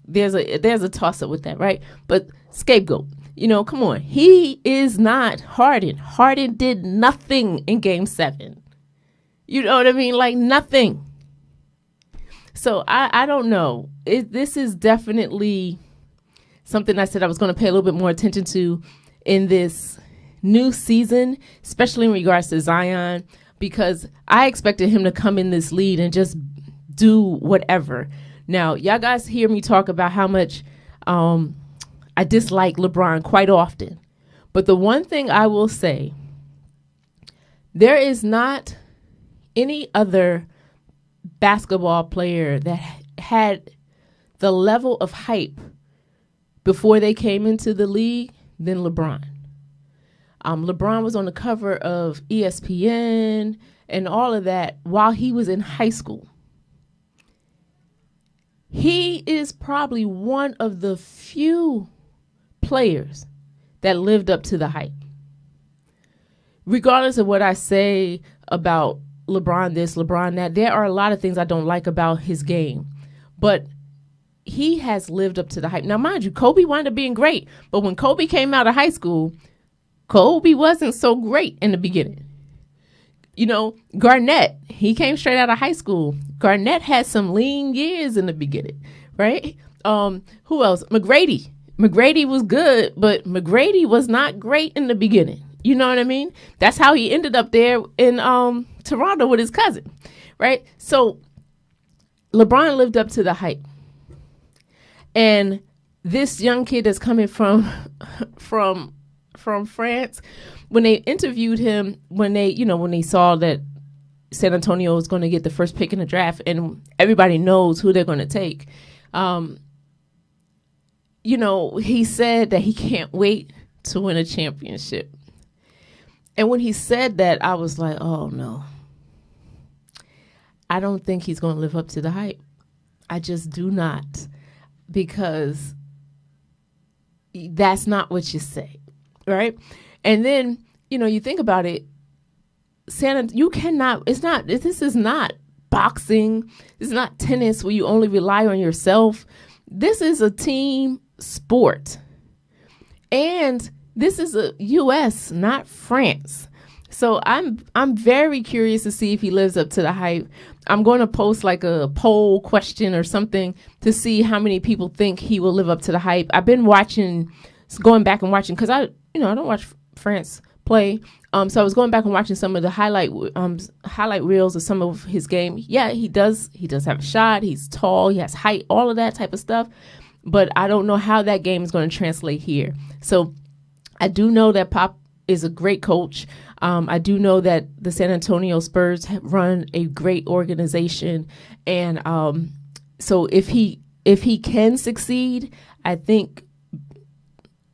there's a toss up with that, right? But scapegoat, come on. He is not Harden. Harden did nothing in Game 7. You know what I mean? Like nothing. So I don't know. This is definitely something I said I was going to pay a little bit more attention to in this new season, especially in regards to Zion, because I expected him to come in this lead and just do whatever. Now, y'all guys hear me talk about how much I dislike LeBron quite often. But the one thing I will say, there is not any other basketball player that had the level of hype before they came into the league than LeBron. LeBron was on the cover of ESPN and all of that while he was in high school. He is probably one of the few players that lived up to the hype. Regardless of what I say about LeBron this, LeBron that, there are a lot of things I don't like about his game. But he has lived up to the hype. Now, mind you, Kobe wound up being great. But when Kobe came out of high school, Kobe wasn't so great in the beginning. Garnett, he came straight out of high school. Garnett had some lean years in the beginning, right? Who else? McGrady. McGrady was good, but McGrady was not great in the beginning. You know what I mean? That's how he ended up there in Toronto with his cousin, right? So LeBron lived up to the hype. And this young kid that's coming from France, when they interviewed him, when they saw that San Antonio was going to get the first pick in the draft and everybody knows who they're going to take, he said that he can't wait to win a championship. And when he said that, I was like, oh no, I don't think he's going to live up to the hype. I just do not, because that's not what you say, right? And then, you think about it, you cannot, this is not boxing. This is not tennis where you only rely on yourself. This is a team sport. And this is a U.S., not France. So I'm very curious to see if he lives up to the hype. I'm going to post like a poll question or something to see how many people think he will live up to the hype. I've been going back and watching, because I don't watch France play. So I was going back and watching some of the highlight reels of some of his game. Yeah, he does have a shot. He's tall. He has height, all of that type of stuff. But I don't know how that game is going to translate here. So I do know that Pop is a great coach. I do know that the San Antonio Spurs run a great organization. And so if he can succeed, I think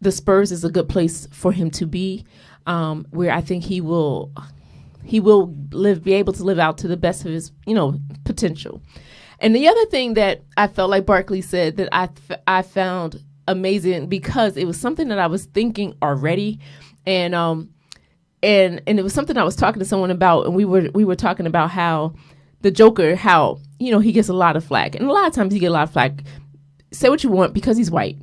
the Spurs is a good place for him to be, where I think he will be able to live out to the best of his, potential. And the other thing that I felt like Barkley said that I found amazing, because it was something that I was thinking already, and it was something I was talking to someone about, and we were talking about how the Joker, how he gets a lot of flack, and a lot of times he get a lot of flack. Say what you want, because he's white,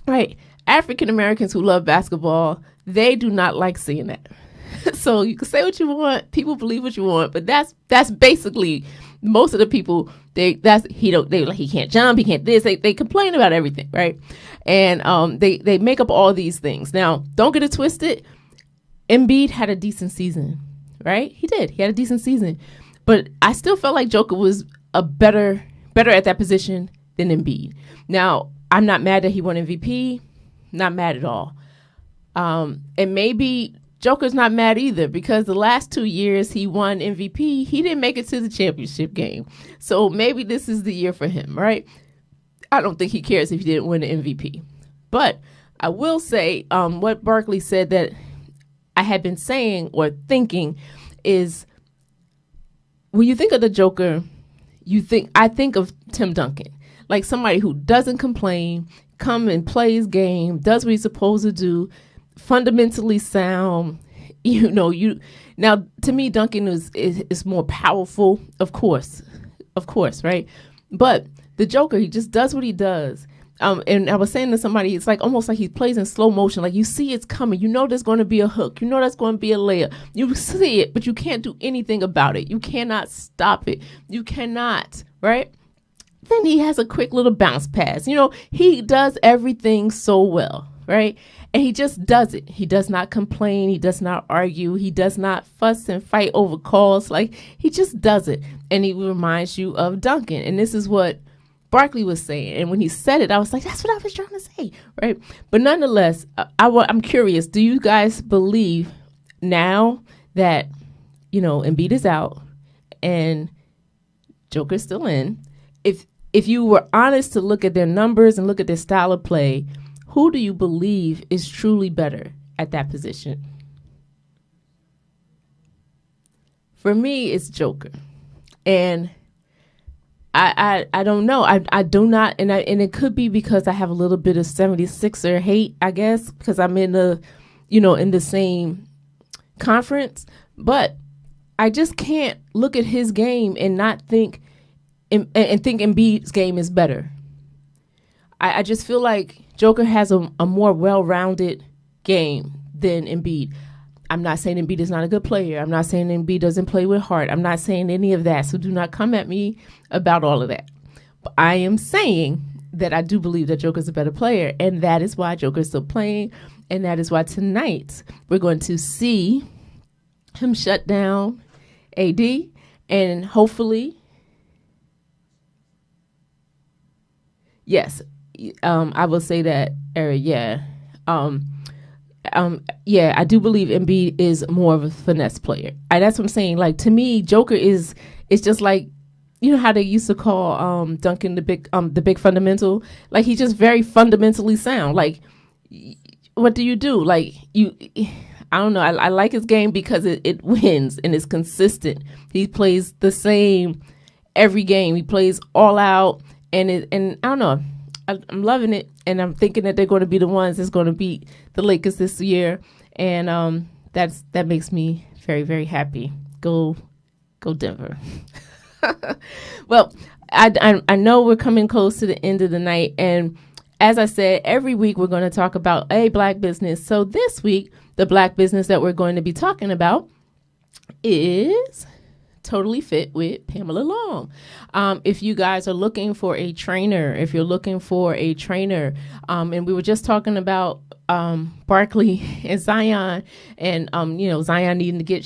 right? African Americans who love basketball, they do not like seeing that. So you can say what you want, people believe what you want, but that's basically most of the people. He can't jump, he can't this. They complain about everything, right? And they make up all these things. Now, don't get it twisted. Embiid had a decent season, right? He did. He had a decent season, but I still felt like Joker was a better at that position than Embiid. Now, I'm not mad that he won MVP. Not mad at all. And maybe Joker's not mad either, because the last 2 years he won MVP, he didn't make it to the championship game. So maybe this is the year for him, right? I don't think he cares if he didn't win the MVP. But I will say what Barkley said that I had been saying or thinking is, when you think of the Joker, I think of Tim Duncan, like somebody who doesn't complain, come and plays game, does what he's supposed to do, fundamentally sound. Now to me, Duncan is more powerful, of course, right? But the Joker, he just does what he does. And I was saying to somebody, it's like almost like he plays in slow motion. Like, you see it's coming. There's going to be a hook. There's going to be a layup. You see it, but you can't do anything about it. You cannot stop it. You cannot, right? Then he has a quick little bounce pass. He does everything so well, right? And he just does it. He does not complain. He does not argue. He does not fuss and fight over calls. Like, he just does it. And he reminds you of Duncan. And this is what Barkley was saying. And when he said it, I was like, that's what I was trying to say, right? But nonetheless, I'm curious. Do you guys believe now that, Embiid is out and Joker's still in? If you were honest to look at their numbers and look at their style of play, who do you believe is truly better at that position? For me, it's Joker. And I don't know. I do not, and it could be because I have a little bit of 76er hate, I guess, because I'm in the same conference. But I just can't look at his game and not think and think Embiid's game is better. I just feel like Joker has a more well-rounded game than Embiid. I'm not saying Embiid is not a good player. I'm not saying Embiid doesn't play with heart. I'm not saying any of that. So do not come at me about all of that. But I am saying that I do believe that Joker's a better player, and that is why Joker's still playing, and that is why tonight we're going to see him shut down AD, and hopefully, yes, I will say that, yeah. I do believe Embiid is more of a finesse player. That's what I'm saying. Like, to me, Joker it's just like, how they used to call Duncan the big fundamental. Like, he's just very fundamentally sound. Like, what do you do? Like, I don't know. I like his game because it wins and it's consistent. He plays the same every game. He plays all out, and I don't know. I'm loving it, and I'm thinking that they're going to be the ones that's going to beat the Lakers this year, and that makes me very, very happy. Go Denver. Well, I know we're coming close to the end of the night, and as I said, every week we're going to talk about a Black business. So this week, the Black business that we're going to be talking about is Totally Fit with Pamela Long. If you guys are looking for a trainer, and we were just talking about Barkley and Zion, and Zion needing to get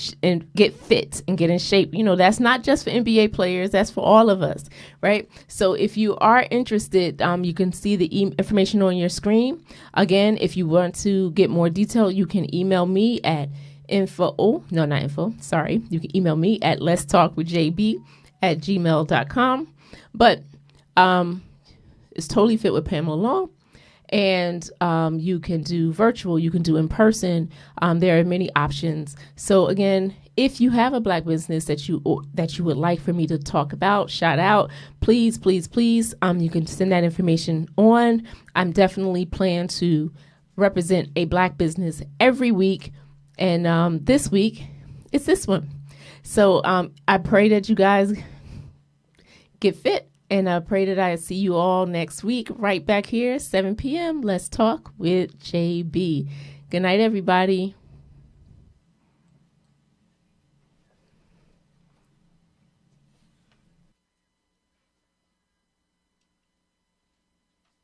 fit and get in shape. That's not just for NBA players, that's for all of us, right? So if you are interested, you can see the information on your screen. Again, if you want to get more detail, you can email me at you can email me at letstalkwithjb@gmail.com. But it's Totally Fit with Pamela Long. And you can do virtual, you can do in person. There are many options. So again, if you have a Black business that you would like for me to talk about, shout out, please, please, please, you can send that information on. I'm definitely plan to represent a Black business every week. And this week, it's this one. So I pray that you guys get fit. And I pray that I see you all next week right back here, 7 p.m. Let's talk with JB. Good night, everybody.